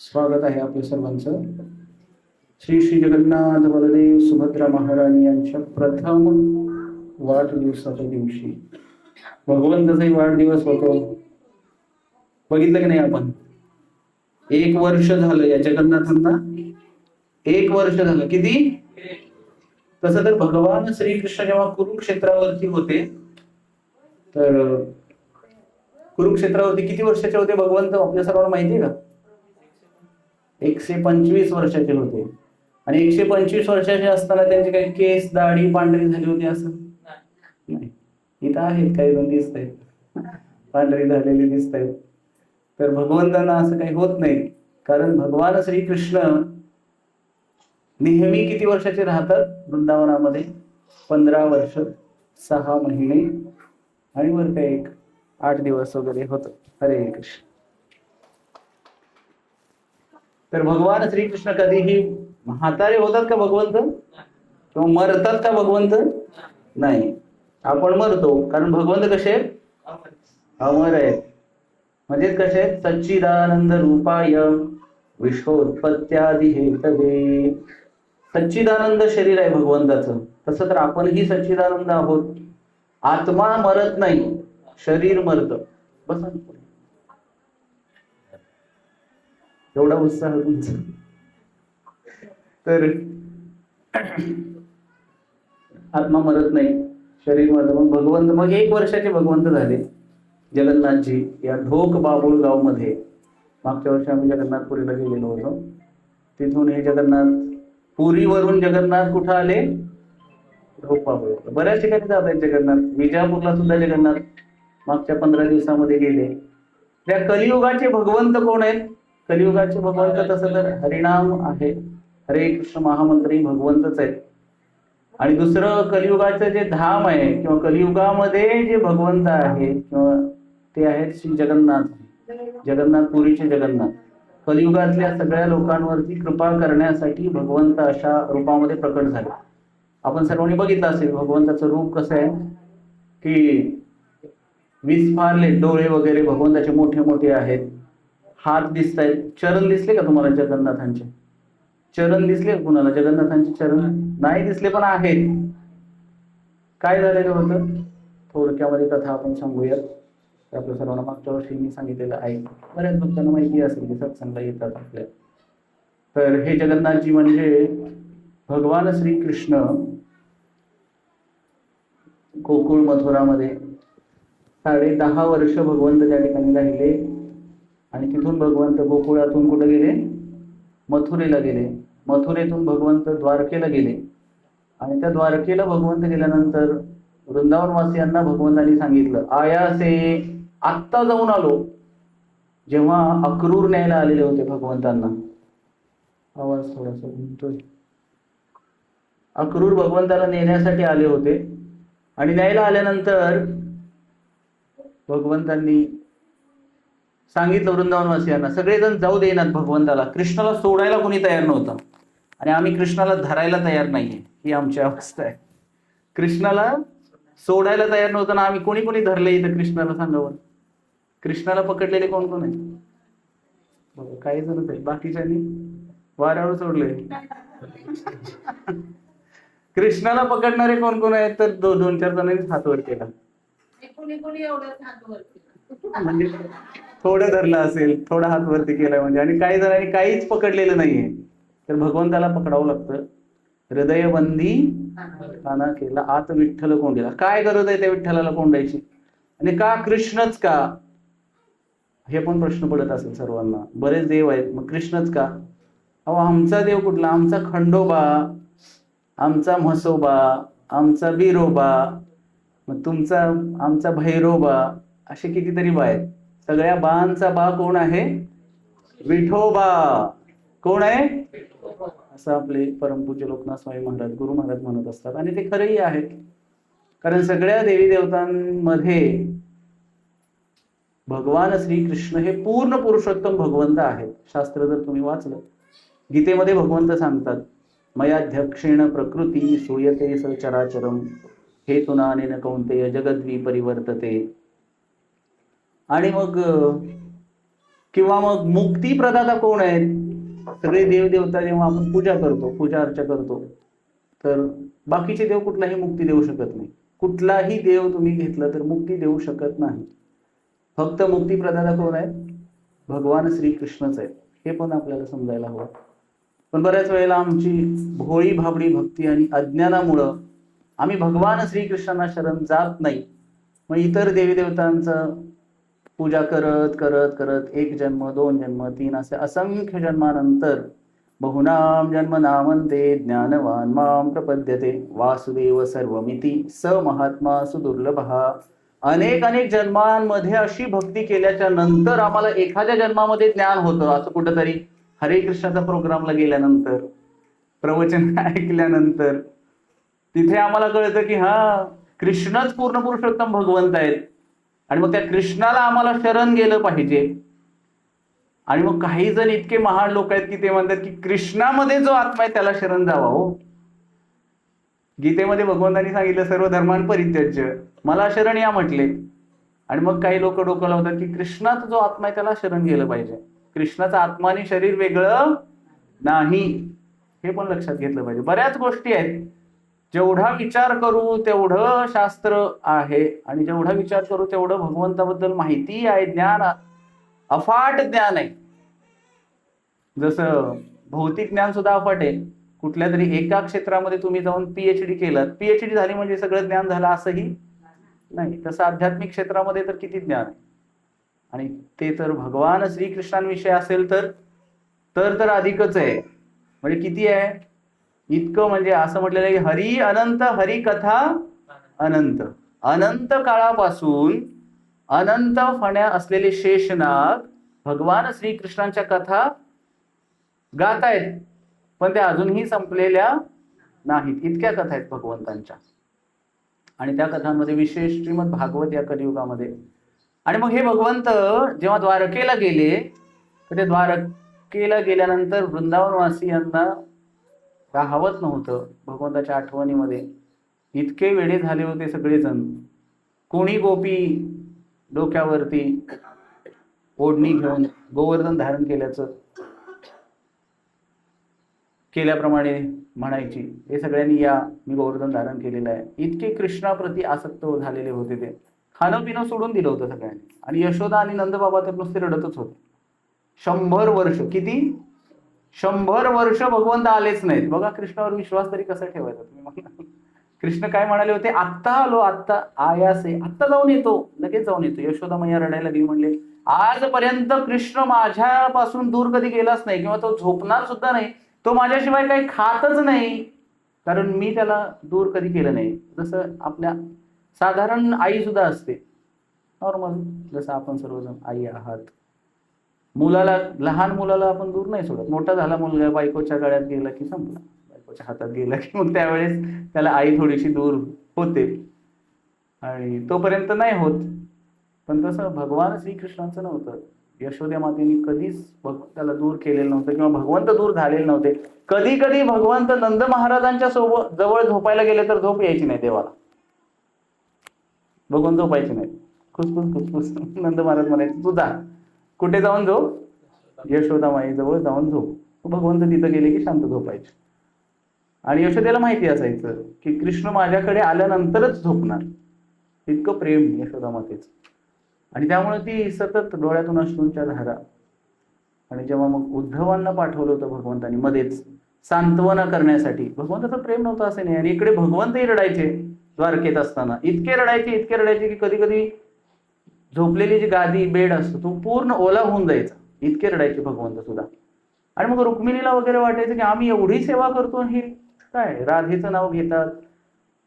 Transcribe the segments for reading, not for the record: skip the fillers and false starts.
स्वागत आहे आपल्या सर्वांचं. श्री श्री जगन्नाथ बलदेव सुभद्रा महाराणी यांच्या प्रथम वाढदिवसाच्या दिवशी भगवंताचाही वाढदिवस होतो. बघितलं की नाही आपण? 1 वर्ष झालं या जगन्नाथांना. 1 वर्ष झालं. किती? तसं तर भगवान श्रीकृष्ण जेव्हा कुरुक्षेत्रावरती होते तर कुरुक्षेत्रावरती किती वर्षाचे होते भगवंत आपल्या सर्वांना माहिती आहे का? 125 वर्षाचे होते. आणि 125 वर्षाचे असताना त्यांचे काही केस दाढी पांढरी झाली होती असं नाही. इथं आहेत काही जण दिसत आहेत पांढरी झालेली दिसत आहेत. तर भगवंतांना असं काही होत नाही, कारण भगवान श्रीकृष्ण नेहमी किती वर्षाचे राहतात वृंदावनामध्ये? 15 वर्ष 6 महिने आणि वर काय एक 8 दिवस वगैरे होत. हरे कृष्ण. तर भगवान श्रीकृष्ण कधीही म्हातारे होतात का भगवंत? किंवा मरतात का भगवंत? नाही. आपण मरतो, कारण भगवंत कसे आहेत? अमर आहेत. म्हणजे कसे आहेत? सच्चिदानंद रूपाय विश्वोत्पत्त्यादी हेतवे. सच्चिदानंद शरीर आहे भगवंताचं. तसं तर आपणही सच्चिदानंद आहोत. आत्मा मरत नाही, शरीर मरतं. बसा. एवढा उत्साह तुमचा. तर आत्मा मरत नाही, शरीर मरत. मग भगवंत, मग 1 वर्षाचे भगवंत झाले जगन्नाथजी या ढोक बाबुळ गाव मध्ये. मागच्या वर्षी आम्ही जगन्नाथपुरीला गेलेलो होतो. तिथून हे जगन्नाथ, पुरीवरून जगन्नाथ कुठं आले? ढोक बाबुळ. बऱ्याच ठिकाणी जात आहेत जगन्नाथ. विजापूरला सुद्धा जगन्नाथ मागच्या 15 दिवसामध्ये गेले. त्या कलियुगाचे भगवंत कोण आहेत? कलियुगाचे भगवंत तसं तर हरिनाम आहे, हरे कृष्ण महामंत्री भगवंतच आहेत. आणि दुसरं कलियुगाचं जे धाम आहे किंवा कलियुगामध्ये जे भगवंत आहेत किंवा ते आहेत श्री जगन्नाथ, जगन्नाथपुरीचे जगन्नाथ. कलियुगातल्या सगळ्या लोकांवरती कृपा करण्यासाठी भगवंत अशा रूपामध्ये प्रकट झाले. आपण सर्वांनी बघितलं असेल भगवंताचं रूप कसं आहे की विस्फारले डोळे वगैरे भगवंताचे मोठे मोठे आहेत. हात दिसत आहेत. चरण दिसले का तुम्हाला जगन्नाथांचे? चरण दिसले कुणाला? जगन्नाथांचे चरण नाही दिसले, पण आहेत. काय झालेलं होतं थोडक्यामध्ये कथा आपण सांगूयात. आपल्या सर्वांना मागच्या वर्षी मी सांगितलेलं आहे, बऱ्याच भक्तांना माहिती असेल की सत्संगला येतात आपल्या. तर हे जगन्नाथजी म्हणजे भगवान श्रीकृष्ण गोकुळ मथुरामध्ये 10.5 वर्ष भगवंत त्या ठिकाणी राहिले. आणि तिथून भगवंत गोकुळातून कुठे गेले? मथुरेला गेले. मथुरेतून भगवंत द्वारकेला गेले. आणि त्या द्वारकेला भगवंत गेल्यानंतर वृंदावनवासियांना भगवंतांनी सांगितलं, आयासे आत्ता जाऊन आलो. जेव्हा अक्रूर न्यायला आलेले होते भगवंतांना, आवाज थोडासा घुमतोय. अक्रूर भगवंताला नेण्यासाठी आले होते. आणि न्यायला आल्यानंतर भगवंतांनी सांगितलं वृंदावनवासियांना, सगळेजण जाऊ देणार भगवंताला. कृष्णाला सोडायला कोणी तयार नव्हतं आणि आम्ही कृष्णाला धरायला तयार नाहीये, ही आमची अवस्था आहे. कृष्णाला सोडायला तयार नव्हतं ना आम्ही कोणी कोणी धरले इथं कृष्णाला? सांगावं. कृष्णाला पकडलेले कोण कोण आहे? काही जणच आहे, बाकीच्यांनी वाऱ्यावर सोडले. कृष्णाला पकडणारे कोण कोण आहेत? तर 2-4 जणांनी हात वर केला. म्हणजे थोडं धरलं असेल, थोडा हात वरती केलाय म्हणजे. आणि काही जणांनी काहीच पकडलेलं नाहीये. तर भगवंताला पकडावं लागतं. हृदयबंदी काना केला आत विठ्ठल कोंडीला. काय गरज आहे त्या विठ्ठलाला कोंडायची? आणि का कृष्णच का? हे पण प्रश्न पडत असेल सर्वांना. बरेच देव आहेत, मग कृष्णच का? अहो, आमचा देव कुठला? आमचा खंडोबा, आमचा म्हसोबा, आमचा बिरोबा, मग तुमचा आमचा भैरोबा, असे कितीतरी बा आहेत. सगळ्या बांचा बा कोण आहे? विठोबा. कोण आहे? असं आपले परमपूज्य लोकनाथ स्वामी महाराज, गुरु महाराज म्हणत असतात. आणि ते खरेही आहेत, कारण सगळ्या देवी देवतांमध्ये भगवान श्रीकृष्ण हे पूर्ण पुरुषोत्तम भगवंत आहेत. शास्त्र जर तुम्ही वाचलं, गीतेमध्ये भगवंत सांगतात, मयाध्यक्षेण प्रकृती सूयते सचराचरम हेतुनानेन कौंतेय जगद्वी परिवर्तते. आणि मग किंवा मग मुक्ती प्रदाता कोण आहेत? सगळे देव देवता जेव्हा आपण पूजा करतो, पूजा अर्चा करतो, तर बाकीचे देव कुठलाही मुक्ती देऊ शकत नाही. कुठलाही देव तुम्ही घेतलं तर मुक्ती देऊ शकत नाही. फक्त मुक्ती प्रदाता कोण आहेत? भगवान श्रीकृष्णच आहेत. हे पण आपल्याला समजायला हवं. पण बऱ्याच वेळेला आमची भोळी भाबडी भक्ती आणि अज्ञानामुळं आम्ही भगवान श्रीकृष्णांना शरण जात नाही. मग इतर देवी देवतांचं पूजा करत करत करत 1 जन्म 2 जन्म 3 असे असंख्य जन्मानंतर बहुनाम जन्मनामंते ज्ञानवान माम प्रपद्यते वासुदेव सर्वमिती स महात्मा सुदुर्लभः. अनेक अनेक जन्मांमध्ये अशी भक्ती केल्याच्या नंतर आम्हाला एखाद्या जन्मामध्ये ज्ञान होतं. असं कुठंतरी हरे कृष्णाचा प्रोग्रामला गेल्यानंतर, प्रवचन ऐकल्यानंतर तिथे आम्हाला कळतं की हा कृष्णच पूर्ण पुरुषोत्तम भगवंत आहेत. आणि मग त्या कृष्णाला आम्हाला शरण गेलं पाहिजे. आणि मग काही जण इतके महान लोक आहेत की ते म्हणतात की कृष्णामध्ये जो आत्मा आहे त्याला शरण जावा. हो, गीतेमध्ये भगवंतांनी सांगितलं सर्व धर्मान परित्यज्य मला शरण या म्हटले. आणि मग काही लोक डोकं लावतात की कृष्णाचा जो आत्मा आहे त्याला शरण गेलं पाहिजे. कृष्णाचा आत्मा आणि शरीर वेगळं नाही, हे पण लक्षात घेतलं पाहिजे. बऱ्याच गोष्टी आहेत, जेवढा विचार करू तेवढं शास्त्र आहे आणि जेवढा विचार करू तेवढं भगवंताबद्दल माहिती आहे, ज्ञान, अफाट ज्ञान आहे. जसं भौतिक ज्ञान सुद्धा अफाट आहे. कुठल्या तरी एका क्षेत्रामध्ये तुम्ही जाऊन पीएचडी केलं, पीएचडी झाली म्हणजे सगळं ज्ञान झालं असंही नाही. तसं आध्यात्मिक क्षेत्रामध्ये तर किती ज्ञान आहे. आणि ते तर भगवान श्रीकृष्णांविषयी असेल तर अधिकच आहे. म्हणजे किती आहे? इतकं, म्हणजे असं म्हटलेलं आहे की हरी अनंत, हरी कथा अनंत. अनंत काळापासून अनंत फण्या असलेले शेषनाग भगवान श्रीकृष्णांच्या कथा गात आहेत, पण त्या अजूनही संपलेल्या नाहीत. इतक्या कथा आहेत भगवंतांच्या. आणि त्या कथांमध्ये विशेष श्रीमद भागवत या कलियुगामध्ये. आणि मग हे भगवंत जेव्हा द्वारकेला गेले, तर ते द्वारकेला गेल्यानंतर वृंदावनवासियांना राहावत नव्हतं भगवंताच्या आठवणीमध्ये. इतके वेडे झाले होते सगळेजण. कोणी गोपी डोक्यावरती ओढणी घेऊन गोवर्धन धारण केल्याप्रमाणे म्हणायची, हे सगळ्यांनी या, मी गोवर्धन धारण केलेलं आहे. इतके कृष्णाप्रती आसक्त झालेले होते ते. खाणं पिणं सोडून दिलं होतं सगळ्यांनी. आणि यशोदा आणि नंदबाबा तर नुसते रडतच होते. 100 वर्ष, किती 100 वर्ष भगवंत आलेच नाहीत. बघा कृष्णावर विश्वास तरी कसा ठेवायचा तुम्ही म्हणा. कृष्ण काय म्हणाले होते? आत्ता आलो, आत्ता आयासे, आत्ता जाऊन येतो, लगेच जाऊन येतो. यशोदा मैया रडायला लागली, म्हणले आजपर्यंत कृष्ण माझ्यापासून दूर कधी गेलाच नाही, किंवा तो झोपणार सुद्धा नाही, तो माझ्याशिवाय काही खातच नाही, कारण मी त्याला दूर कधी केलं नाही. जसं आपल्या साधारण आई सुद्धा असते, नॉर्मल, जसं आपण सर्वजण आई आहात. मुलाला, लहान मुलाला आपण दूर नाही सोडत. मोठा झाला मुलगा, बायकोच्या गळ्यात गेला की संपला, बायकोच्या हातात गेला की मग त्यावेळेस त्याला आई थोडीशी दूर होते, आणि तोपर्यंत नाही होत. पण तसं भगवान श्रीकृष्णांचं नव्हतं. यशोदा मातेने कधीच त्याला दूर केलेलं नव्हतं, किंवा भगवंत दूर झालेले नव्हते. कधी कधी भगवंत नंद महाराजांच्या सोबत जवळ झोपायला गेले तर झोप यायची नाही देवाला. भगवंत झोपायचे नाही, खुसफुस खुसफुस. नंद महाराज म्हणायचे तू जा, कुठे जाऊन झोप? यशोदा माई जवळ जाऊन झोप. भगवंत तिथं गेले की शांत झोपायचे. आणि यशोदेला माहिती असायचं की कृष्ण माझ्याकडे आल्यानंतरच झोपणार. इतकं प्रेम यशोदा मातेचं. आणि त्यामुळे ती सतत डोळ्यातून अश्रूंच्या धारा. आणि जेव्हा मग उद्धवांना पाठवलं होतं भगवंतांनी मध्येच सांत्वना करण्यासाठी, भगवंताचं प्रेम नव्हतं असं नाही. आणि इकडे भगवंतही रडायचे द्वारकेत असताना. इतके रडायचे की कधी कधी झोपलेली जी गादी, बेड असतो तो पूर्ण ओला होऊन जायचा. इतके रडायचे भगवंत सुद्धा. आणि मग रुक्मिणीला वगैरे वाटायचं की आम्ही एवढी सेवा करतो, हे काय, राधेचं नाव घेतात,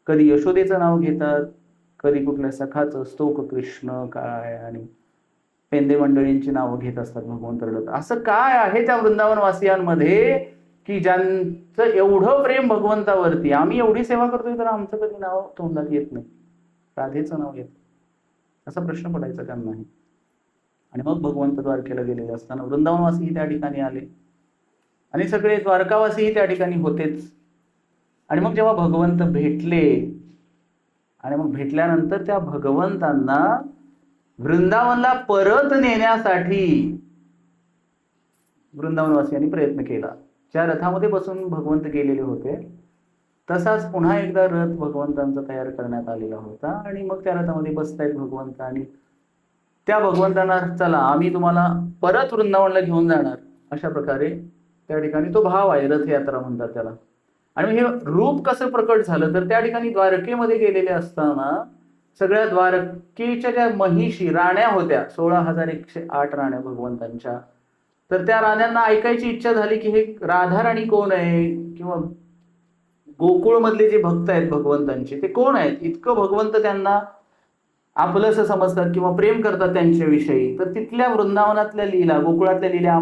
कधी यशोदेचं नाव घेतात, कधी कुठल्या सखाचं स्तोक कृष्ण काय, आणि पेंदे मंडळींची नावं घेत असतात भगवंत रडत. असं काय आहे त्या वृंदावनवासियांमध्ये की ज्यांचं एवढं प्रेम भगवंतावरती? आम्ही एवढी सेवा करतोय तर आमचं कधी नाव तोंडात येत नाही, राधेचं नाव येत, असा प्रश्न पडायचा त्यांनाही. आणि मग भगवंत द्वारकेला गेलेले असताना वृंदावनवासीही त्या ठिकाणी आले, आणि सगळे द्वारकावासीही त्या ठिकाणी होतेच. आणि मग जेव्हा भगवंत भेटले, आणि मग भेटल्यानंतर त्या भगवंतांना वृंदावनला परत नेण्यासाठी वृंदावनवासियांनी प्रयत्न केला. ज्या रथामध्ये बसून भगवंत गेलेले होते तसाच पुन्हा एकदा रथ भगवंतांचा तयार करण्यात आलेला होता आणि मग त्या रथामध्ये बसतायत भगवंत आणि त्या भगवंतांना चला आम्ही तुम्हाला परत वृंदावनला घेऊन जाणार, अशा प्रकारे त्या ठिकाणी तो भाव आहे, रथयात्रा म्हणतात त्याला. आणि हे रूप कसं प्रकट झालं तर त्या ठिकाणी द्वारकेमध्ये गेलेले असताना सगळ्या द्वारकेच्या ज्या महिषी राण्या होत्या, 16,108 राण्या भगवंतांच्या, तर त्या राण्यांना ऐकायची इच्छा झाली की हे राधा राणी कोण आहे, किंवा गोकुळ मधले जे भक्त आहेत भगवंतांचे ते कोण आहेत, इतकं भगवंत त्यांना आपलंसं समजतात किंवा प्रेम करतात त्यांच्याविषयी. तर तिथल्या वृंदावनातल्या लीला, गोकुळातल्या लीला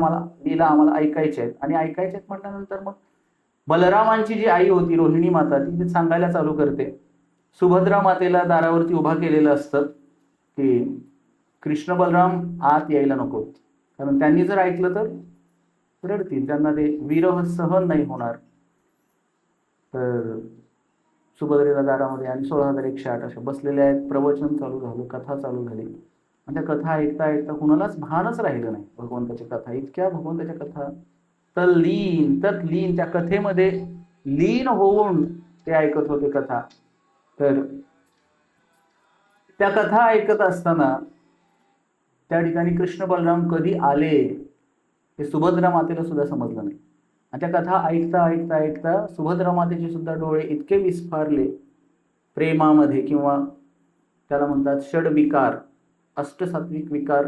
आम्हाला ऐकायच्या आहेत. आणि ऐकायच्या आहेत म्हटल्यानंतर मग बलरामांची जी आई होती रोहिणी माता, ती सांगायला चालू करते. सुभद्रा मातेला दारावरती उभा केलेलं असतं की कृष्ण बलराम आत यायला नको, कारण त्यांनी जर ऐकलं तर रडतील, त्यांना ते विरह सहन नाही होणार. तर सुभद्रेला दारामध्ये आणि 16,108 अशा बसलेल्या आहेत. प्रवचन चालू झालं, कथा चालू झाली आणि त्या कथा ऐकता ऐकता कुणालाच भानच राहिलं नाही भगवंताच्या कथा. इतक्या भगवंताच्या कथा तल्लीन त्या कथेमध्ये लीन होऊन ते ऐकत होते कथा. तर त्या कथा ऐकत असताना त्या ठिकाणी कृष्ण बलराम कधी आले हे सुभद्रा मातेला सुद्धा समजलं नाही. आणि त्या कथा ऐकता ऐकता ऐकता सुभद्रा मातेचे सुद्धा डोळे इतके विस्फारले प्रेमामध्ये, किंवा त्याला म्हणतात षडविकार, अष्टसात्विक विकार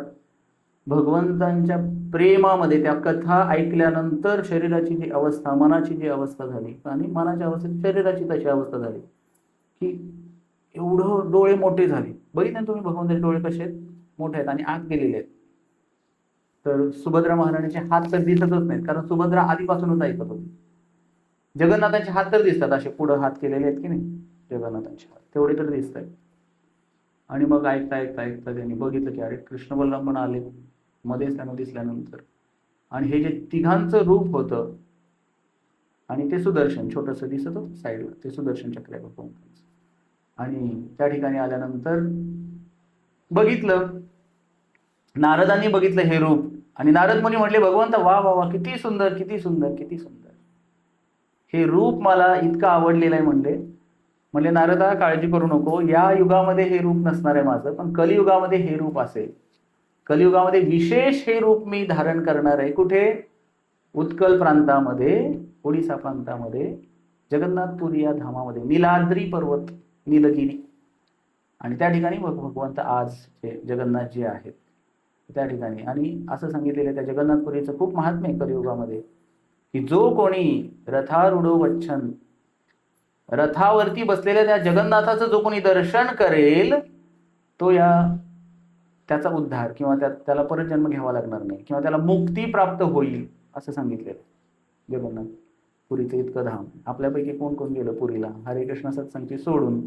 भगवंतांच्या प्रेमामध्ये. त्या कथा ऐकल्यानंतर शरीराची जी अवस्था, मनाची जी अवस्था झाली, आणि मनाच्या अवस्थेत शरीराची तशी अवस्था झाली की एवढं डोळे मोठे झाले. बघितलं तुम्ही भगवंताचे डोळे कसे आहेत, मोठे आहेत आणि आत गेलेले आहेत. तर सुभद्रा महाराणीचे हात तर दिसतच नाहीत, कारण सुभद्रा आधीपासूनच ऐकत होती. जगन्नाथांचे हात तर दिसतात, असे पुढं हात केलेले आहेत की नाही जगन्नाथांचे हात, तेवढे तर दिसत आहेत. आणि मग ऐकता ऐकता ऐकता त्यांनी बघितलं की अरे कृष्ण बलराम पण आले मध्येच त्यांना दिसल्यानंतर. आणि हे जे तिघांचं रूप होतं आणि ते सुदर्शन छोटंसं दिसत होतं साईडला, ते सुदर्शन चक्र आहे भगवंतांचं. आणि त्या ठिकाणी आल्यानंतर बघितलं, नारदांनी बघितलं हे रूप, आणि नारद मुनी म्हटले भगवंत वा वा वा, किती सुंदर किती सुंदर किती सुंदर, हे रूप मला इतकं आवडलेलं आहे. म्हणले नारदा काळजी करू नको, या युगामध्ये हे रूप नसणार आहे माझं, पण कलियुगामध्ये हे रूप असेल. कलियुगामध्ये विशेष हे रूप मी धारण करणार आहे. कुठे? उत्कल प्रांतामध्ये, ओडिसा प्रांतामध्ये, जगन्नाथपुरी या धामामध्ये, नीलाद्री पर्वत, नीलगिरी. आणि त्या ठिकाणी भगवंत आज जे जगन्नाथजी आहेत त्या ठिकाणी. आणि असं सांगितलेलं त्या जगन्नाथपुरीचं खूप महात्म्य आहे कलियुगामध्ये, की जो कोणी रथारूढो वच्छन, रथावरती बसलेल्या त्या जगन्नाथाचं जो कोणी दर्शन करेल तो त्याचा उद्धार, किंवा त्याला परत जन्म घ्यावा लागणार नाही, किंवा त्याला मुक्ती प्राप्त होईल, असं सांगितलेलं. जगन्नाथ पुरीचं इतकं धाम. आपल्यापैकी कोण कोण गेलं पुरीला हरे कृष्ण सत्संगची सोडून?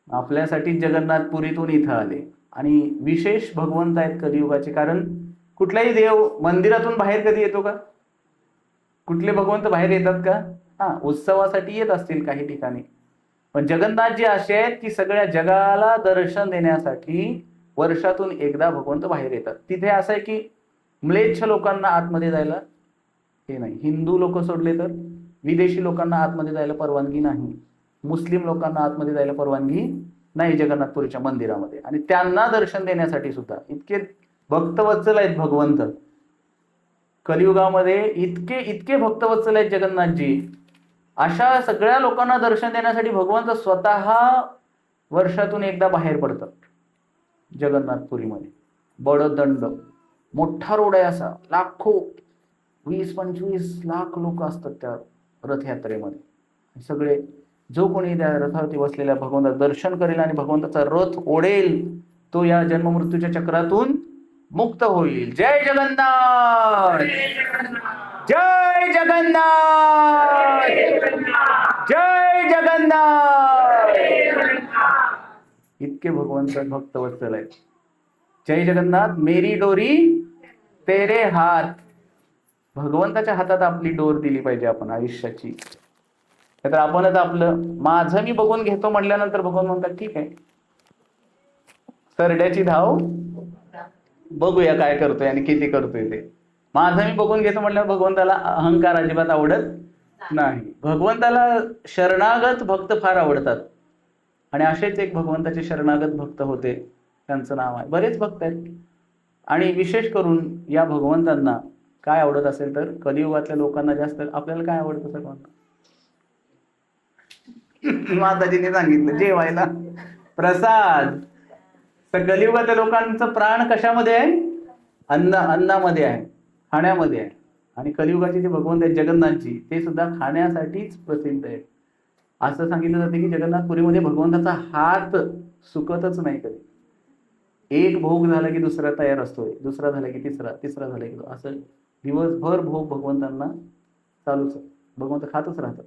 आपल्यासाठी जगन्नाथपुरीतून इथं आले. आणि विशेष भगवंत आहेत कलियुगाचे, कारण कुठलाही देव मंदिरातून बाहेर कधी येतो का? कुठले भगवंत बाहेर येतात का? उत्सवासाठी येत असतील काही ठिकाणी, पण जगन्नाथ जे असे आहेत की सगळ्या जगाला दर्शन देण्यासाठी वर्षातून एकदा भगवंत बाहेर येतात. तिथे असं आहे की म्लेच्छ लोकांना आतमध्ये जायला हे नाही, हिंदू लोक सोडले तर विदेशी लोकांना आतमध्ये जायला परवानगी नाही, मुस्लिम लोकांना आतमध्ये जायला परवानगी नाही जगन्नाथपुरीच्या मंदिरामध्ये. आणि त्यांना दर्शन देण्यासाठी सुद्धा इतके भक्तवत्सल आहेत भगवंत कलियुगामध्ये, इतके इतके भक्तवत्सल आहेत जगन्नाथजी. अशा सगळ्या लोकांना दर्शन देण्यासाठी भगवंत स्वतः वर्षातून एकदा बाहेर पडतात जगन्नाथपुरीमध्ये. बडदंड मोठा रोड आहे असा, लाखो 20-25 लाख लोक असतात त्या रथयात्रेमध्ये. सगळे जो कोणी त्या रथावरती बसलेल्या भगवंताचं दर्शन करेल आणि भगवंताचा रथ ओढेल तो या जन्ममृत्यूच्या चक्रातून मुक्त होईल. जय जगन्नाथ, जय जगन्नाथ, जय जगन्नाथ. इतके भगवंत भक्तवत्सल आहेत. जय जगन्नाथ, मेरी डोरी तेरे हात. भगवंताच्या हातात आपली डोर दिली पाहिजे आपण आयुष्याची. तर आपणच आपलं माझं मी बघून घेतो म्हटल्यानंतर भगवान म्हणतात ठीक आहे, सरड्याची धाव बघूया काय करतोय आणि किती करतोय ते. माझं मी बघून घेतो म्हटल्यावर भगवंताला अहंकार अजिबात आवडत नाही. भगवंताला शरणागत भक्त फार आवडतात. आणि असेच एक भगवंताचे शरणागत भक्त होते, त्यांचं नाव आहे. बरेच भक्त आहेत. आणि विशेष करून या भगवंतांना काय आवडत असेल तर कलियुगातल्या लोकांना जास्त. आपल्याला काय आवडतं सर्वांना? माताजीने सांगितलं जेवायला प्रसाद. तर कलियुगातल्या लोकांचं प्राण कशामध्ये आहे? अन्नामध्ये आहे, खाण्यामध्ये आहे. आणि कलियुगाचे जे भगवंत आहेत जगन्नाथजी, ते सुद्धा खाण्यासाठीच प्रसिद्ध आहेत. असं सांगितलं जातं की जगन्नाथपुरीमध्ये भगवंताचा हात सुकतच नाही कधी. एक भोग झाला की दुसरा तयार असतोय, दुसरा झाला की तिसरा, तिसरा झाला की असं दिवसभर भोग भगवंतांना चालूच. भगवंत खातच राहतात.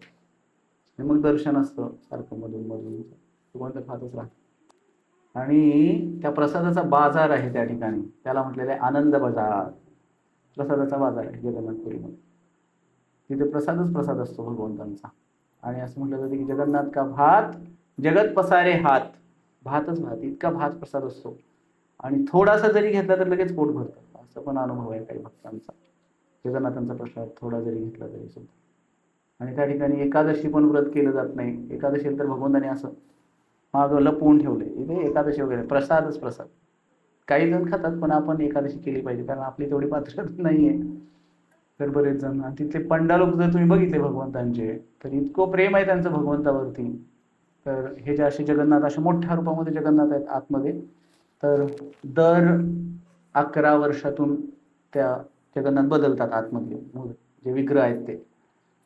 आणि मग दर्शन असतं सारखं मधून मधून, भगवंत खातच राहतात. आणि त्या प्रसादाचा बाजार आहे त्या ठिकाणी, त्याला म्हटलेलं आहे आनंद बाजार. प्रसादाचा बाजार आहे जगन्नाथपुरीमध्ये. तिथे प्रसादच प्रसाद असतो भगवंतांचा. आणि असं म्हटलं जातं की जगन्नाथ का भात जगत पसारे हात. भातच भात, इतका भात प्रसाद असतो. आणि थोडासा जरी घेतला तर लगेच पोट भरतं. असं पण अनुभव आहे काही भक्तांचा. जगन्नाथांचा प्रसाद थोडा जरी घेतला तरी सुद्धा. आणि त्या ठिकाणी एकादशी पण व्रत केलं जात नाही. एकादशी तर भगवंताने असं मागं लपवून ठेवले. इथे एकादशी वगैरे प्रसादच प्रसाद. काही जण खातात, पण आपण एकादशी केली पाहिजे, कारण आपली तेवढी पात्रता नाहीये. तर बरेच जण. तिथले पंडालोक जर तुम्ही बघितले भगवंतांचे, तर इतकं प्रेम आहे त्यांचं भगवंतावरती. तर हे जे असे जगन्नाथ, अशा मोठ्या रूपामध्ये जगन्नाथ आहेत आतमध्ये. तर दर 11 वर्षातून त्या जगन्नाथ बदलतात आतमधले जे विग्रह आहेत ते.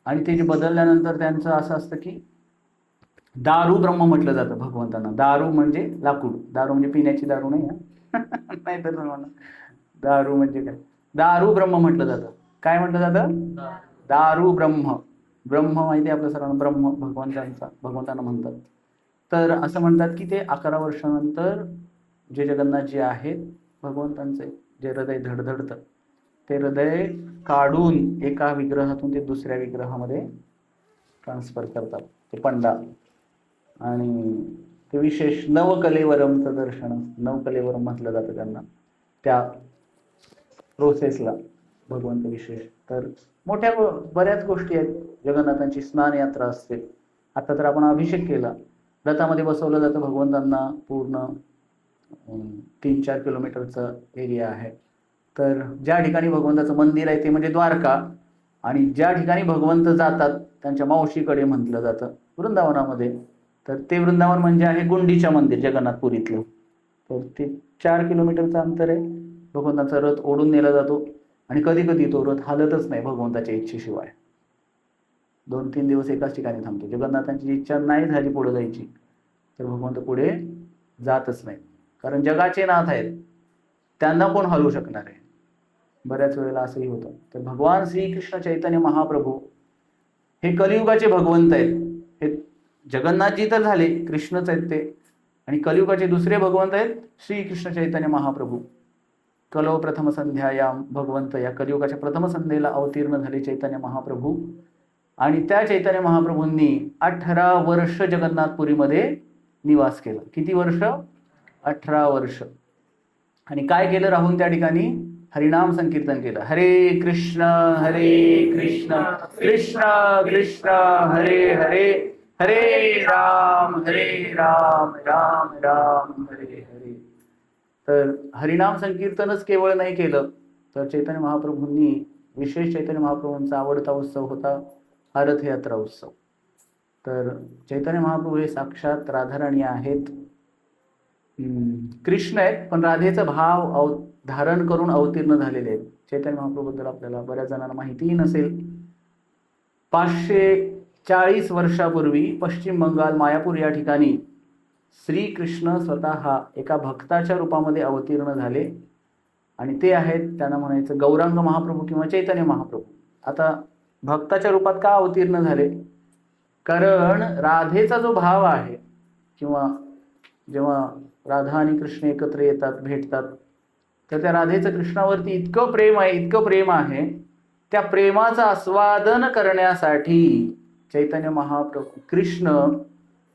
आणि ते जे बदलल्यानंतर त्यांचं असं असतं की दारू ब्रह्म म्हटलं जातं भगवंतांना. दारू म्हणजे लाकूड. दारू म्हणजे पिण्याची दारू नाही. नाही तर दारू म्हणजे काय? दारू ब्रह्म म्हटलं जातं. काय म्हटलं जातं? दारू ब्रह्म. ब्रह्म माहिती आहे आपल्या सर्वांना, ब्रह्म भगवंतांना म्हणतात. तर असं म्हणतात की ते 11 वर्षानंतर जे जगन्नाथजी आहेत भगवंतांचे, जे हृदय धडधडतं, ते हृदय काढून एका विग्रहातून ते दुसऱ्या विग्रहामध्ये ट्रान्सफर करतात ते पंडा. आणि ते विशेष नवकलेवरमचं दर्शन, नवकलेवरम म्हटलं जातं त्यांना, त्या प्रोसेसला भगवंत विशेष. तर मोठ्या बऱ्याच गोष्टी आहेत. जगन्नाथांची स्नान यात्रा असते. आता तर आपण अभिषेक केला, रथामध्ये बसवलं जातं भगवंतांना. पूर्ण 3-4 किलोमीटरचा एरिया आहे. तर ज्या ठिकाणी भगवंताचं मंदिर आहे ते म्हणजे द्वारका. आणि ज्या ठिकाणी भगवंत जातात त्यांच्या मावशीकडे म्हटलं जातं वृंदावनामध्ये, तर ते वृंदावन म्हणजे आहे गुंडीच्या मंदिर जगन्नाथपुरीतलं. तर ते 4 किलोमीटरचं अंतर आहे. भगवंताचा रथ ओढून नेला जातो. आणि कधी कधी तो रथ हालतच नाही भगवंताच्या इच्छेशिवाय. 2-3 दिवस एकाच ठिकाणी थांबतो. जगन्नाथांची इच्छा नाही झाली पुढे जायची तर भगवंत पुढे जातच नाही. कारण जगाचे नाथ आहेत, त्यांना कोण हलवू शकणार आहे? बऱ्याच वेळेला असंही होतं. तर भगवान श्रीकृष्ण चैतन्य महाप्रभू हे कलियुगाचे भगवंत आहेत. हे जगन्नाथजी तर झाले, कृष्णच आहेत ते. आणि कलियुगाचे दुसरे भगवंत आहेत श्रीकृष्ण चैतन्य महाप्रभू. कलौ प्रथम संध्यायाम भगवंत या कलियुगाच्या प्रथम संध्येला अवतीर्ण झाले चैतन्य महाप्रभू. आणि त्या चैतन्य महाप्रभूंनी 18 वर्ष जगन्नाथपुरीमध्ये निवास केला. किती वर्ष? 18 वर्ष. आणि काय केलं राहून त्या ठिकाणी? हरिनाम संकीर्तन केलं. हरे कृष्ण कृष्ण कृष्ण हरे हरे, हरे राम राम राम हरे हरे. तर हरिनाम संकीर्तनच केवळ नाही केलं, तर चैतन्य महाप्रभूंनी विशेष चैतन्य महाप्रभूंचा आवडता उत्सव होता हा रथयात्रा उत्सव. तर चैतन्य महाप्रभू हे साक्षात राधाराणी आहेत. कृष्ण आहेत, पण राधेचा भाव धारण करून अवतीर्ण झालेले आहेत. चैतन्य महाप्रभूबद्दल आपल्याला बऱ्याच जणांना माहितीही नसेल. 540 वर्षापूर्वी पश्चिम बंगाल मायापूर या ठिकाणी श्रीकृष्ण स्वतः एका भक्ताच्या रूपामध्ये अवतीर्ण झाले. आणि ते आहेत, त्यांना म्हणायचं गौरांग महाप्रभू किंवा चैतन्य महाप्रभू. आता भक्ताच्या रूपात का अवतीर्ण झाले? कारण राधेचा जो भाव आहे, किंवा जेव्हा राधा आणि कृष्ण एकत्र येतात, भेटतात, तर त्या राधेचं कृष्णावरती इतकं प्रेम आहे, त्या प्रेमाचं आस्वादन करण्यासाठी चैतन्य महाप्रभू कृष्ण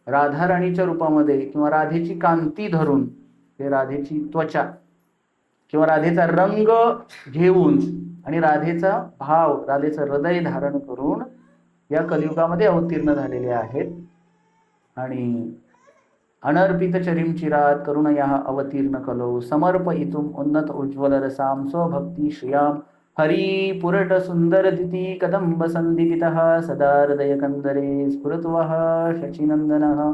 राधाराणीच्या रूपामध्ये किंवा राधेची कांती धरून, ते राधेची त्वचा किंवा राधेचा रंग घेऊन आणि राधेचा भाव, राधेचं हृदय धारण करून या कलियुगामध्ये अवतीर्ण झालेले आहेत. आणि अनर्पित चरिम चिरात करुणया अवतीर्ण कलो समर्पयितुम उन्नत उज्ज्वल रसाम स्वभक्ती श्रियाम हरी पुरट सुंदर दिती कदंब संदीपितः सदा हृदय कंदरे स्फुरत्वः शचीनंदनः.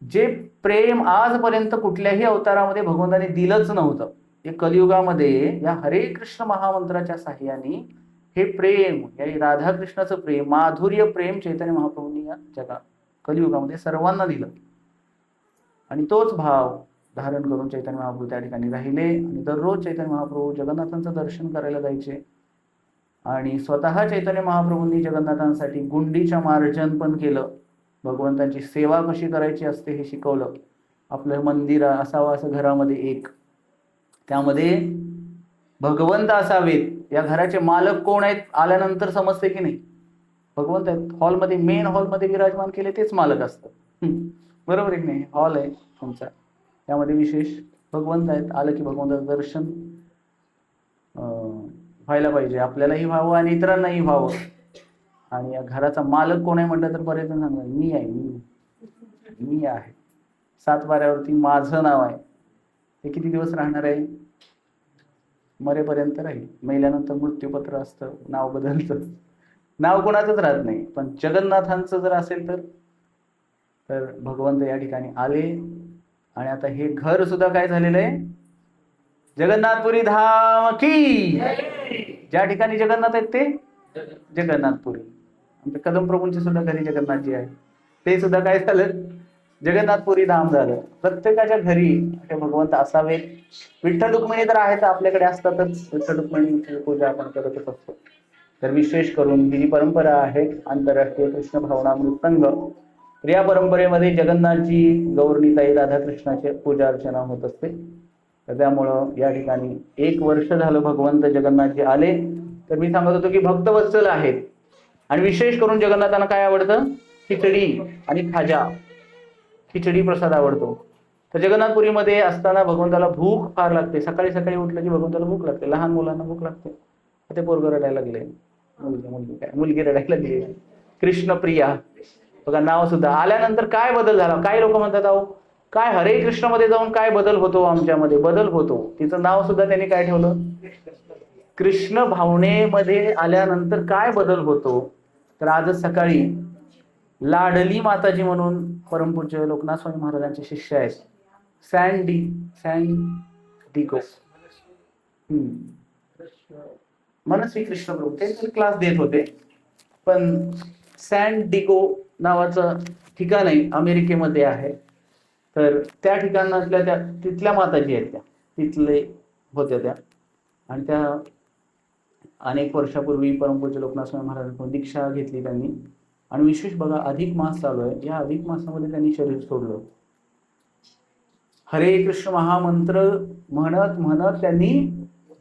जे प्रेम आजपर्यंत कुठल्याही अवतारामध्ये भगवंताने दिलंच नव्हतं, हे कलियुगामध्ये या हरे कृष्ण महामंत्राच्या साह्याने हे प्रेम, या राधाकृष्णाचं प्रेम, माधुर्य प्रेम चैतन्य महाप्रभूंनी या जगात कलियुगामध्ये सर्वांना दिलं. आणि तोच भाव धारण करून चैतन्य महाप्रभू त्या ठिकाणी राहिले. आणि दररोज चैतन्य महाप्रभू जगन्नाथांचं दर्शन करायला जायचे. आणि स्वतः चैतन्य महाप्रभूंनी जगन्नाथांसाठी गुंडीच्या मार्जन पण केलं. भगवंतांची सेवा कशी करायची असते हे शिकवलं. आपलं मंदिर असावं असं घरामध्ये एक, त्यामध्ये भगवंत असावेत. या घराचे मालक कोण आहेत आल्यानंतर समजते की नाही, भगवंत आहेत. हॉलमध्ये, मेन हॉलमध्ये विराजमान केले तेच मालक असतात, बरोबर आहे की नाही. हॉल आहे तुमचा, त्यामध्ये विशेष भगवंत आहेत. आलं की भगवंताचं दर्शन व्हायला पाहिजे, आपल्यालाही व्हावं आणि इतरांनाही व्हावं. आणि या घराचा मालक कोण आहे म्हटलं तर बरेच जण सांगतात मी आहे, मी आहे. 7 वाऱ्यावरती माझं नाव आहे. ते किती दिवस राहणार आहे? मरेपर्यंत राहील. मेल्यानंतर मृत्यूपत्र असतं, नाव बदलतं. नाव कोणाचंच राहत नाही. पण जगन्नाथांचं जर असेल तर भगवंत या ठिकाणी आले. आणि आता हे घर सुद्धा काय झालेलं आहे, जगन्नाथपुरी धाम की. ज्या ठिकाणी जगन्नाथ आहेत ते जगन्नाथपुरी. आमच्या कदम प्रभूंची सुद्धा घरी जगन्नाथजी आहे, ते सुद्धा काय झालं, जगन्नाथपुरी धाम झालं. प्रत्येकाच्या घरी ते भगवंत असावेत. विठ्ठल रुक्मिणी तर आहेत, आपल्याकडे असतातच. विठ्ठल रुक्मिणीची पूजा आपण करतच असतो. तर विशेष करून ही जी परंपरा आहे आंतरराष्ट्रीय कृष्ण भावनामृत संघ, तर या परंपरेमध्ये जगन्नाथजी, गौरनीताई, राधाकृष्णाची पूजा अर्चना होत असते. तर त्यामुळं या ठिकाणी 1 वर्ष झालं भगवंत जगन्नाथजी आले. तर मी सांगत होतो की भक्तवत्सल आहेत. आणि विशेष करून जगन्नाथांना काय आवडतं, खिचडी आणि खाजा. खिचडी प्रसाद आवडतो. तर जगन्नाथपुरीमध्ये असताना भगवंताला भूक फार लागते. सकाळी सकाळी उठलं की भगवंताला भूक लागते. लहान मुलांना भूक लागते. ते पोरगं रडायला लागले, मुलगी रडायला लागली. कृष्णप्रिया बघा नाव सुद्धा. आल्यानंतर काय बदल झाला, काही लोक म्हणतात अहो काय हरे कृष्ण मध्ये जाऊन काय बदल होतो, आमच्यामध्ये बदल होतो. तिचं नाव सुद्धा त्यांनी काय ठेवलं, कृष्ण भावनेमध्ये आल्यानंतर काय बदल होतो. तर आजच सकाळी लाडली माताजी म्हणून परमपूज्य लोकनाथ स्वामी महाराजांचे शिष्य आहेत, सॅन डिगो, मनस्वी कृष्ण प्रभू, ते क्लास देत होते. पण सॅन डिगो नावाचं ठिकाण आहे, अमेरिकेमध्ये आहे. तर त्या ठिकाणातल्या त्या तिथल्या माताजी आहेत, त्या तिथले होत्या त्या. आणि त्या अनेक वर्षापूर्वी परमपूज्य लोकनाथ स्वामी महाराजांकडून दीक्षा घेतली त्यांनी. आणि विशेष बघा, अधिक मास चालू आहे. या अधिक मासामध्ये त्यांनी शरीर सोडलं. हरे कृष्ण महामंत्र म्हणत म्हणत त्यांनी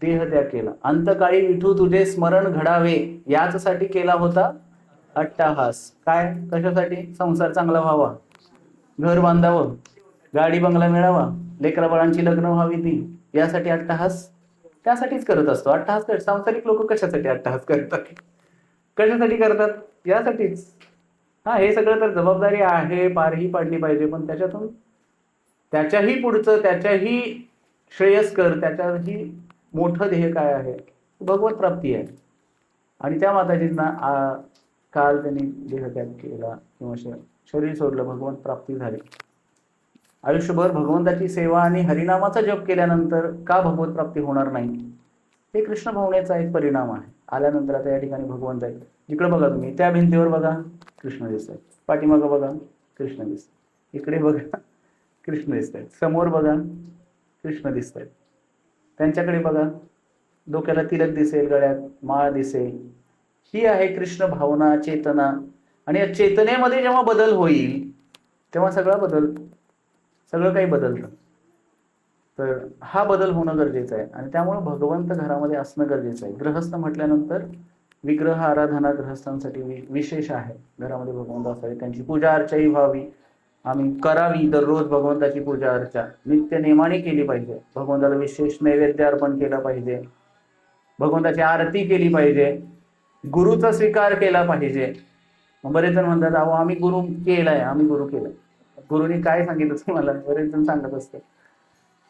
देहत्याग केला. अंतकाळी विठू तुझे स्मरण घडावे याचसाठी केला होता अट्टाहास. काय, कशासाठी? संसार चांगला व्हावा, घर बांधावं, गाडी बंगला मिळावा, लेकरा बाळांची लग्न व्हावी, ती यासाठी अट्टाहास त्यासाठीच करत असतो. अट्टाहास कर, सांसारिक लोक कशासाठी अट्टाहास करतात, कशासाठी करतात? यासाठीच. हे सगळं तर जबाबदारी आहे, पारही पाडली पाहिजे. पण त्याच्यातून त्याच्याही पुढचं, त्याच्याही श्रेयस्कर, त्याच्याही मोठं ध्येय काय आहे, भगवत प्राप्ती आहे. आणि त्या माताजींना काल त्यांनी देहत्याग केला किंवा शरीर सोडलं, भगवंत प्राप्ती झाली. आयुष्यभर भगवंताची सेवा आणि हरिनामाचा जप केल्यानंतर का भगवत प्राप्ती होणार नाही, हे कृष्ण भावनेचा एक परिणाम आहे. आल्यानंतर आता या ठिकाणी भगवंत आहे. जिकडे बघा तुम्ही, त्या भिंतीवर बघा कृष्ण दिसत आहेत, पाठीमागं बघा कृष्ण दिसत, इकडे बघा कृष्ण दिसत आहेत, समोर बघा कृष्ण दिसत आहेत, त्यांच्याकडे बघा डोक्याला तिलक दिसेल, गळ्यात माळ दिसेल. ही आहे कृष्ण भावना, चेतना. आणि या चेतनेमध्ये जेव्हा बदल होईल तेव्हा सगळं काही बदलतं. तर हा बदल होणं गरजेचं आहे. आणि त्यामुळे भगवंत घरामध्ये असणं गरजेचं आहे. गृहस्थ म्हटल्यानंतर विग्रह आराधना गृहस्थांसाठी विशेष आहे. घरामध्ये भगवंत असावे, त्यांची पूजा अर्चाही व्हावी, आम्ही करावी. दररोज भगवंताची पूजा अर्चा नित्य नेमाने केली पाहिजे. भगवंताला विशेष नैवेद्य अर्पण केला पाहिजे. भगवंताची आरती केली पाहिजे, गुरुचा स्वीकार केला पाहिजे. बरेच जण म्हणतात अहो आम्ही गुरु केलाय, आम्ही गुरु केलाय. गुरुनी काय सांगितलं तुम्हाला? बरेच जण सांगत असतात.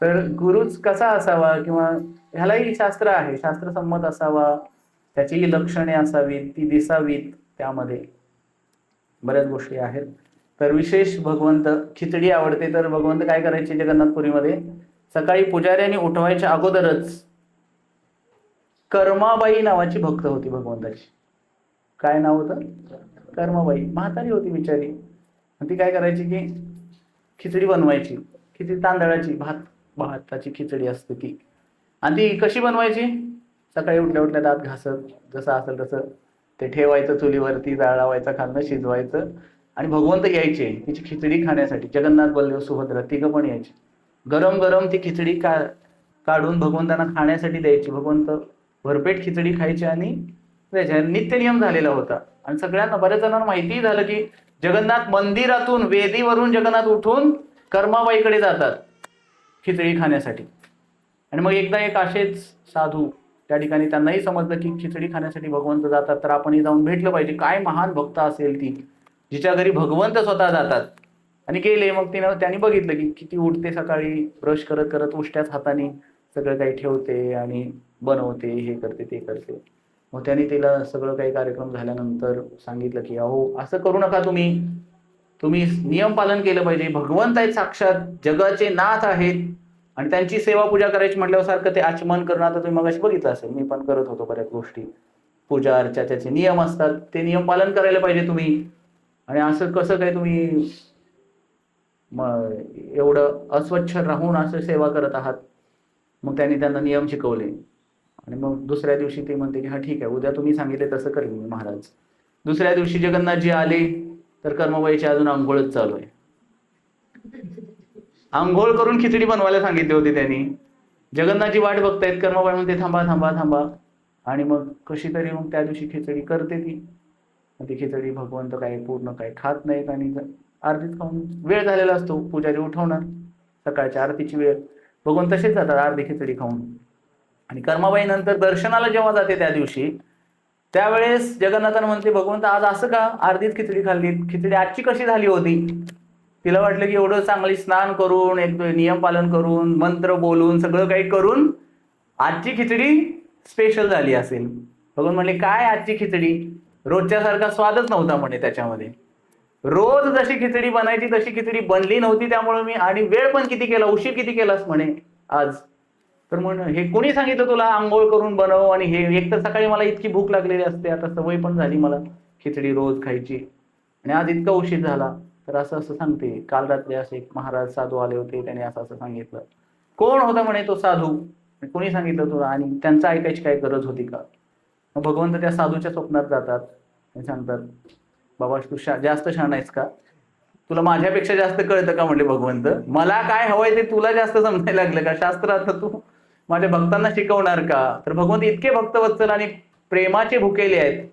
तर गुरुच कसा असावा, किंवा ह्यालाही शास्त्र आहे, शास्त्रसंमत असावा, त्याची लक्षणे असावीत, ती दिसावीत, त्यामध्ये बऱ्याच गोष्टी आहेत. तर विशेष भगवंत खिचडी आवडते, तर भगवंत काय करायचे जगन्नाथपुरीमध्ये, सकाळी पुजाऱ्यांनी उठवायच्या अगोदरच कर्माबाई नावाची भक्त होती भगवंताची. काय नाव होतं? कर्माबाई. म्हातारी होती बिचारी. ती काय करायची की खिचडी बनवायची, खिचडी तांदळाची, भाताची खिचडी असते ती. आणि ती कशी बनवायची? सकाळी उठल्या उठल्या दात घासत, जसं असेल तसं ते ठेवायचं चुलीवरती, जाळ लावायचा, खालनं शिजवायचं, आणि भगवंत यायचे तिची खिचडी खाण्यासाठी. जगन्नाथ, बलदेव, सुभद्रा तिघं पण यायचे. गरम गरम ती खिचडी काढून भगवंतांना खाण्यासाठी द्यायची. भगवंत भरपेट खिचडी खायची आणि द्यायचे. नित्य नियम झालेला होता. आणि सगळ्यांना, बऱ्याच जणांना माहितीही झालं की जगन्नाथ मंदिरातून, वेदीवरून जगन्नाथ उठून कर्माबाईकडे जातात खिचडी खाण्यासाठी. आणि मग एकदा एक असेच साधू त्या ठिकाणी, त्यांनाही समजलं की खिचडी खाण्यासाठी भगवंत जातात, तर आपणही जाऊन भेटलं पाहिजे. काय महान भक्त असेल ती, जिच्या घरी भगवंत स्वतः जातात. आणि गेले. मग त्यांनी बघितलं की किती उठते सकाळी, ब्रश करत करत उष्ट्याच हाताने सगळं काही ठेवते आणि बनवते, हे करते ते करते. मग त्यांनी तिला सगळं काही कार्यक्रम झाल्यानंतर सांगितलं की अहो असं करू नका, तुम्ही नियम पालन केलं पाहिजे. भगवंत आहेत साक्षात, जगाचे नाथ आहेत, आणि त्यांची सेवा पूजा करायची म्हटल्यावर सारखं ते आचमन करणं, आता तुम्ही मगाशी बघितलं असेल, मी पण करत होतो बऱ्याच गोष्टी, पूजा अर्चा, त्याचे नियम असतात, ते नियम पालन करायला पाहिजे तुम्ही. आणि असं कसं काय तुम्ही एवढं अस्वच्छ राहून असं सेवा करत आहात? मग त्यांना नियम शिकवले. आणि मग दुसऱ्या दिवशी ते म्हणते की हा ठीक आहे, उद्या तुम्ही सांगितले तसं करेन मी महाराज. दुसऱ्या दिवशी जगन्नाथजी आले, तर कर्मबाईची अजून आंघोळच चालू आहे. आंघोळ करून खिचडी बनवायला सांगितली होती त्यांनी. जगन्नाथजी वाट बघतायत, कर्मबाई म्हणते थांबा थांबा थांबा. आणि मग कशी तरी मग त्या दिवशी खिचडी करते ती. ती खिचडी भगवंत काय पूर्ण काय खात नाहीत, आणि अर्धीच खाऊन, वेळ झालेला असतो, पुजारी उठवणार, सकाळच्या आरतीची वेळ, भगवंत तसेच जातात अर्धी खिचडी खाऊन. आणि कर्माबाई नंतर दर्शनाला जेव्हा जाते त्या दिवशी, त्यावेळेस जगन्नाथानं म्हणते भगवंत आज असं का अर्धीच खिचडी खाल्ली? खिचडी आजची कशी झाली होती? तिला वाटलं की एवढं चांगली स्नान करून, एक नियम पालन करून, मंत्र बोलून, सगळं काही करून आजची खिचडी स्पेशल झाली असेल. भगवान म्हणले काय आजची खिचडी? रोजच्या सारखा स्वादच नव्हता म्हणे त्याच्यामध्ये. रोज जशी खिचडी बनायची तशी खिचडी बनली नव्हती, त्यामुळे मी, आणि वेळ पण किती केला, उशीर किती केलास म्हणे आज. तर म्हण हे कोणी सांगितलं तुला आंघोळ करून बनव? आणि हे एक तर सकाळी मला इतकी भूक लागलेली असते, आता सवय पण झाली मला खिचडी रोज खायची, आणि आज इतका उशीर झाला. तर असं सांगते, काल रात्री असे एक महाराज साधू आले होते, त्याने असं सांगितलं. कोण होता म्हणे तो साधू? कोणी सांगितलं तुला? आणि त्यांचं ऐकायची काय गरज होती का? मग भगवंत त्या साधूच्या स्वप्नात जातात आणि सांगतात बाबा तू जास्त शहाणा आहेस का? तुला माझ्यापेक्षा जास्त कळतं का? म्हणले भगवंत, मला काय हवंय ते तुला जास्त समजायला लागलं का? शास्त्र आता तू माझ्या भक्तांना शिकवणार का? तर भगवंत इतके भक्तवत्सल आणि प्रेमाचे भुकेले आहेत,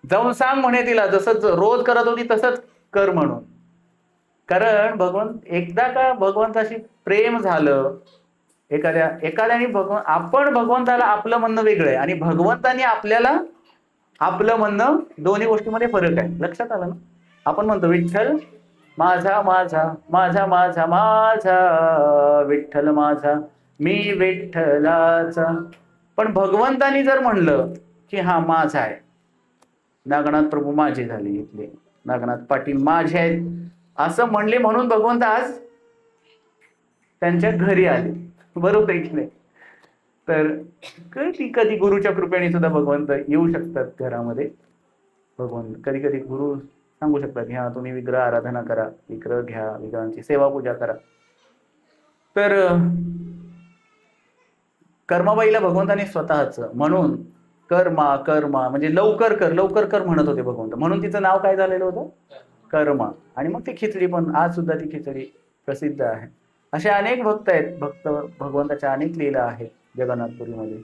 जाऊन सांग म्हणे तिला, जसंच रोज करत होती तसंच कर म्हणून. कारण भगवंत एकदा का भगवंताशी प्रेम झालं एखाद्याने, आपण भगवंताला आपलं म्हणणं वेगळं आहे, आणि भगवंताने आपल्याला आपलं म्हणणं, दोन्ही गोष्टीमध्ये फरक आहे. लक्षात आलं ना? आपण म्हणतो विठ्ठल माझा माझा माझा माझा माझा, विठ्ठल माझा मी विठ्ठलाचा. पण भगवंतानी जर म्हणलं की हा माझा आहे, नागनाथ प्रभू माझे झाले, इथले नागनाथ पाटील माझे आहेत, असं म्हणले म्हणून भगवंत आज त्यांच्या घरी आले. बरोबर आहे की नाही? तर कधी गुरुच्या कृपेने सुद्धा भगवंत येऊ शकतात घरामध्ये. भगवंत कधी कधी गुरु सांगू शकतात की हा तुम्ही विग्रह आराधना करा, विग्रह घ्या, विग्रहांची सेवा पूजा करा. तर कर्माबाईला भगवंताने स्वतःच म्हणून कर्मा कर्मा म्हणजे लवकर कर म्हणत होते भगवंत, म्हणून तिचं नाव काय झालेलं होतं? कर्मा. आणि मग ती खिचडी पण आज सुद्धा ती खिचडी प्रसिद्ध आहे. असे अनेक भक्त आहेत, भगवंताच्या अनेक लीला आहेत जगन्नाथपुरीमध्ये.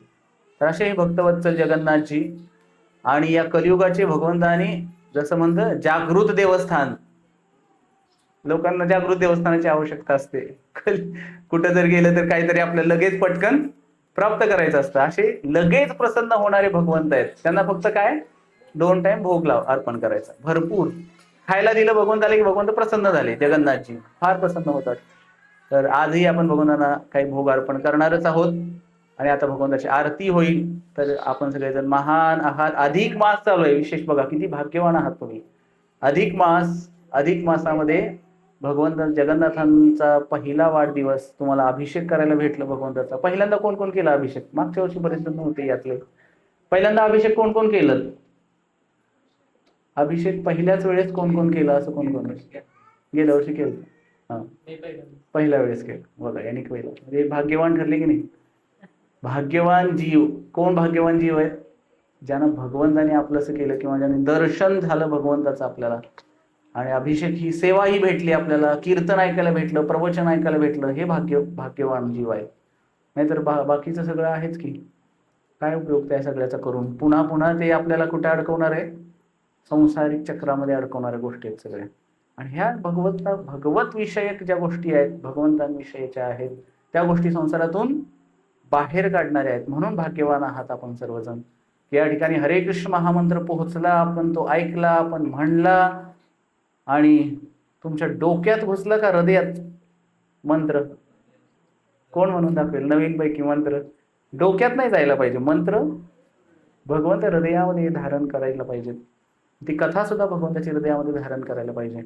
तर असे भक्तवत्सल जगन्नाथजी, आणि या कलियुगाचे भगवंतानी जसं म्हणतं जागृत देवस्थान, लोकांना जागृत देवस्थानाची आवश्यकता असते. कुठं जर गेलं तर काहीतरी आपल्याला लगेच पटकन प्राप्त करायचं असतं. असे लगेच प्रसन्न होणारे भगवंत आहेत. त्यांना फक्त काय 2 टाइम भोग अर्पण करायचा. भरपूर खायला दिलं भगवंताला की भगवंत प्रसन्न झाले. जगन्नाथजी फार प्रसन्न होतात. तर आजही आपण भगवंतांना काही भोग अर्पण करणारच आहोत. आणि आता भगवंताची आरती होईल. तर आपण सगळेजण महान आहात. अधिक मास चालू आहे. विशेष बघा किती भाग्यवान आहात तुम्ही. अधिक मासामध्ये भगवंत जगन्नाथांचा पहिला वाढदिवस तुम्हाला अभिषेक करायला भेटलं भगवंताचा. पहिल्यांदा कोण कोण केला अभिषेक? मागच्या वर्षी बरेच जण होते यातले. पहिल्यांदा अभिषेक कोण कोण केलं? अभिषेक पहिल्याच वेळेस कोण कोण केला असं कोण कोण? गेल्या वर्षी केलं. हा, पहिल्या वेळेस केलं. बघा यांनी पहिलं म्हणजे भाग्यवान ठरले की नाही. भाग्यवान जीव. कोण भाग्यवान जीव आहेत? ज्यानं भगवंताने आपलंसं केलं किंवा ज्याने दर्शन झालं भगवंताचं आपल्याला, आणि अभिषेक ही सेवाही भेटली आपल्याला, कीर्तन ऐकायला भेटलं, प्रवचन ऐकायला भेटलं. हे भाग्यवान जीव आहे. नाहीतर बाकीचं सगळं आहेच की काय उपयोग त्या सगळ्याचा करून. पुन्हा पुन्हा ते आपल्याला कुठे अडकवणार आहे? संसारिक चक्रामध्ये अडकवणाऱ्या गोष्टी आहेत सगळ्या. आणि ह्या भगवत विषयक ज्या गोष्टी आहेत, भगवंतांविषयीच्या आहेत, त्या गोष्टी संसारातून बाहेर काढणाऱ्या आहेत. म्हणून भाग्यवान आहात आपण सर्वजण. या ठिकाणी हरे कृष्ण महामंत्र पोहोचला, आपण तो ऐकला, आपण म्हणला, आणि तुमच्या डोक्यात घुसला का हृदयात मंत्र? कोण म्हणून दाखवेल? नवीन पैकी मंत्र डोक्यात नाही जायला पाहिजे. मंत्र भगवंत हृदयामध्ये धारण करायला पाहिजे. ती कथा सुद्धा भगवंताची हृदयामध्ये धारण करायला पाहिजे.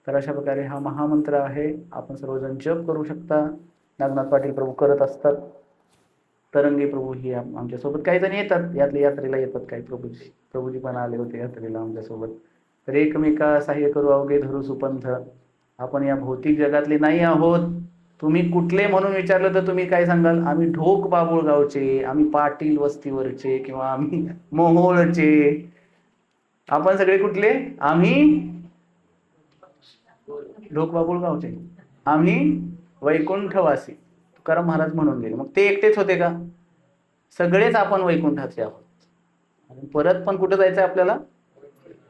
तर अशा प्रकारे हा महामंत्र आहे. आपण सर्वजण जप करू शकता. नागनाथ पाटील प्रभू करत असतात. तरंगी प्रभू ही आमच्यासोबत काही जण येतात, यातल्या यात्रेला येतात. काही प्रभूजी पण आले होते यात्रेला आमच्यासोबत. तर एकमेका सहाय्य करू अवघे धरू सुपंथ. आपण या भौतिक जगातले नाही आहोत. तुम्ही कुठले म्हणून विचारलं तर तुम्ही काय सांगाल? आम्ही ढोक बाबुळगावचे, आम्ही पाटील वस्तीवरचे, किंवा आम्ही मोहोळचे. आपण सगळे कुठले? आम्ही ढोक बाबुळगावचे, आम्ही वैकुंठवासी. तुकाराम महाराज म्हणून गेले. मग ते एकटेच होते का? सगळेच आपण वैकुंठाचे आहोत. आणि परत पण कुठं जायचं आपल्याला?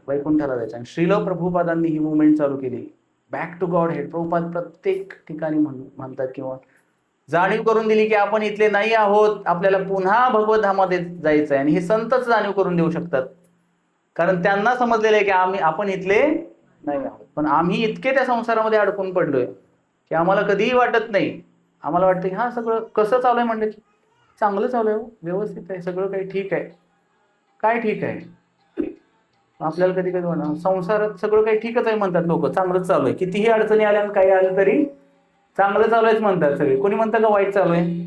वैकुंठाला जायचं. आणि श्रील प्रभुपादांनी ही मुवमेंट चालू केली, back to Godhead. Prabhupada प्रत्येक ठिकाणी म्हणतात किंवा जाणीव करून दिली की आपण इथले नाही आहोत, आपल्याला पुन्हा भगवतधामामध्ये जायचं आहे. आणि हे संतच जाणीव करून देऊ शकतात, कारण त्यांना समजलेलं आहे की आपण इथले नाही आहोत. पण आम्ही इतके त्या संसारामध्ये अडकून पडलोय की आम्हाला कधीही वाटत नाही. आम्हाला वाटतं की हा सगळं कसं चालू आहे, म्हणलं की चांगलं चालू आहे, व्यवस्थित आहे, सगळं काही ठीक आहे. काय ठीक आहे? आपल्याला कधी कधी म्हणा संसारात सगळं काही ठीकच आहे म्हणतात लोक, चांगलंच चालू आहे. कितीही अडचणी आल्या आणि काही आलं तरी चांगलं चालू आहेच म्हणतात सगळे. कोणी म्हणतं का वाईट चालू आहे?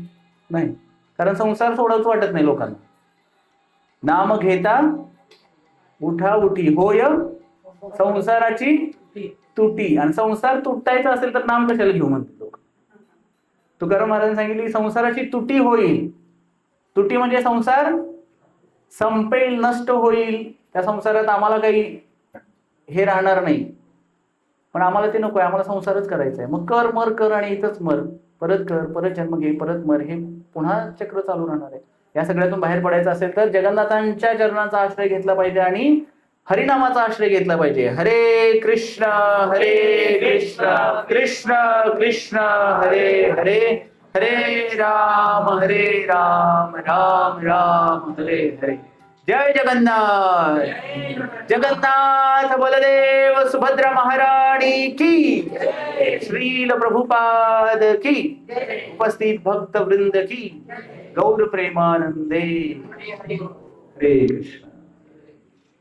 नाही, कारण संसार सोडायचं वाटत नाही लोकांना. नाम घेता उठा उठी होय संसाराची तुटी. आणि संसार तुटायचा असेल तर नाम कशाला घेऊ म्हणतात लोक. तुकाराम महाराजांनी सांगितली संसाराची तुटी होईल. तुटी म्हणजे संसार संपेल, नष्ट होईल. त्या संसारात आम्हाला काही हे राहणार नाही. पण आम्हाला ते नको आहे, आम्हाला संसारच करायचा आहे. मग कर मर कर आणि इथंच मर, परत कर, परत जन्म घे, परत मर, हे पुन्हा चक्र चालू राहणार आहे. या सगळ्यातून बाहेर पडायचं असेल तर जगन्नाथांच्या चरणाचा आश्रय घेतला पाहिजे आणि हरिनामाचा आश्रय घेतला पाहिजे. हरे कृष्ण कृष्ण कृष्ण हरे हरे, हरे राम राम राम हरे हरे. जय जगन्नाथ. जगन्नाथ बलदेव सुभद्रा महाराणी की, श्रील प्रभुपाद की, उपस्थित भक्त वृंद की, गौर प्रेमानंदे. हरे कृष्ण.